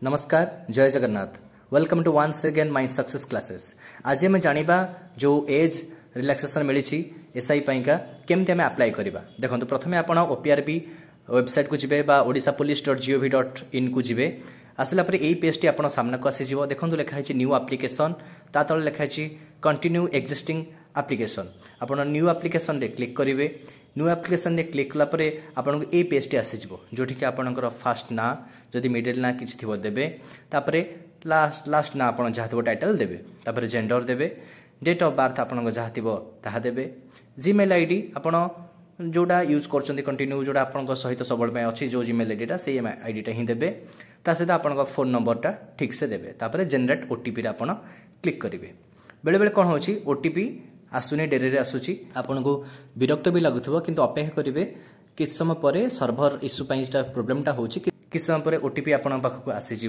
नमस्कार जय Jagannath welcome to once again my success classes. आज आम जाना जो एज रिलैक्सेशन मिली एसआई का केमती आम अप्लाई करवा। देखो प्रथम आप ओपीआरबी वेबसाइट को जी ओडिशा पुलिस .gov.in को जी आसला यही पेज टी आप सामना को आसीज। देखो लिखाई न्यू एप्लिकेशन ता तले लिखाई कंटिन्यू एक्जिस्टिंग एप्लिकेशन। आप न्यू एप्लिकेशन रे क्लिक करेंगे। न्यू एप्लिकेशन रे क्लिक कलापर आपको ये पेज टी आसीज जोटि कि आपंकर फास्ट ना जदि मिडिल ना किसी थी देवे तापर लास्ट ना आप जहाँ थो टाइटल देवे तापर जेंडर देवे डेट ऑफ बर्थ आपन जहाँ थी ताहा देवे जीमेल आईडी आप जोड़ा यूज कर कंटिन्यू जोड़ा आप सहित सब अच्छी जो जीमेल आईडीटा से आईडीटा ही देवे ता सहित आप फोन नंबरटा ठीक से देवे तापर जेनेरेट ओटीपी आप क्लिक करेंगे। बेले बेले कौन हो ओटीपी आसुनी डेरी आसूची आपन को विरक्त भी लगुव किंतु अपेक्षा करेंगे किस समय पर सर्भर इश्यू प्रोब्लेमटा हो किस समय पर ओटीपी आपण पाखक आसीज।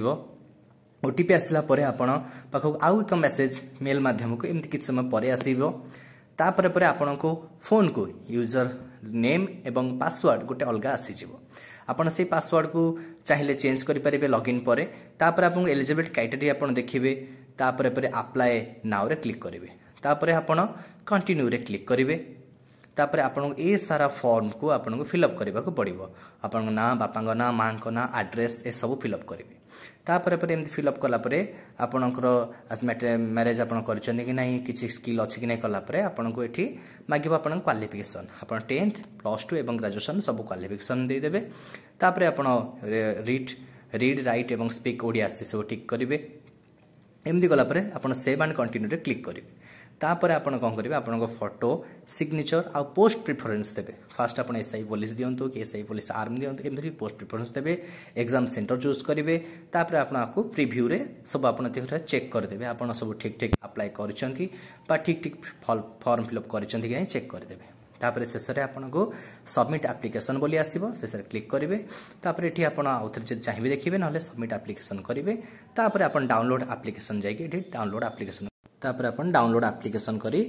ओटीपी आसला परे आपण पाखक आउ एक मेसेज मेल माध्यम को एमती किस समय पर आसीबो तापर आपण को फोन को यूजर नेम एवं पासवर्ड गोटे अलग आसीज। आपन से पासवर्ड को चाहिए चेंज करेंगे लॉगिन पर तापर आपन एलिजिबिलिटी क्राइटेरिया आपन देखिए तापर अप्लाई नाउ रे क्लिक करेंगे तापर आपण कंटिन्यू रे क्लिक करेंगे तापर आपण ए सारा फॉर्म को आपन को फिलअप करने को पड़ो। आपन ना बापा ना माँ का ना एड्रेस ए सब फिलअप करेंगे तापर एमती फिलअप कलापर आपणकर मैरेज आप कि ना किसी स्किल अच्छी कि नहीं कलापर आपन को ये मागिब आप क्वालिफिकेशन आप 10th +2 एवं ग्रेजुएशन सब क्वालिफिकेशन देदेवे तापर आप रीड राइट एवं स्पीक ओडिया से सब ठीक करेंगे। एमती गलापर आप सेव एंड कंटिन्यू रे क्लिक करेंगे तापर आपन कौन करेंगे आपन फोटो सिग्नेचर आ पोस्ट प्रिफरेंस देवे। फास्ट आप एसआई पुलिस दिंतु कि एसआई पुलिस आर्मी दिंतु एमती पोस्ट प्रिफरेंस देवे। एग्जाम सेंटर चूज करेंगे तापर आपको प्रीव्यू रे सब आप चेक करदेवे आपन सब ठीक ठीक अप्लाई करछंती बा ठीक ठीक फॉर्म फिलअप करछंती कि चेक करदेवे। तापर शेष में आपन को सबमिट एप्लिकेशन बोली आसीबो शेष में क्लिक करेंगे तापर एठी आपन आउथरे जब चाहिए देखिए ना सबमिट एप्लिकेशन करेंगे तापर आपन डाउनलोड एप्लिकेशन जाइए डाउनलोड एप्लिकेशन तापर आपन डाउनलोड एप्लिकेशन करी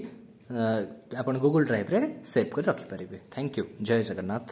आपन गूगल ड्राइव रे सेव कर रखि पारिबे। थैंक यू जय जगन्नाथ।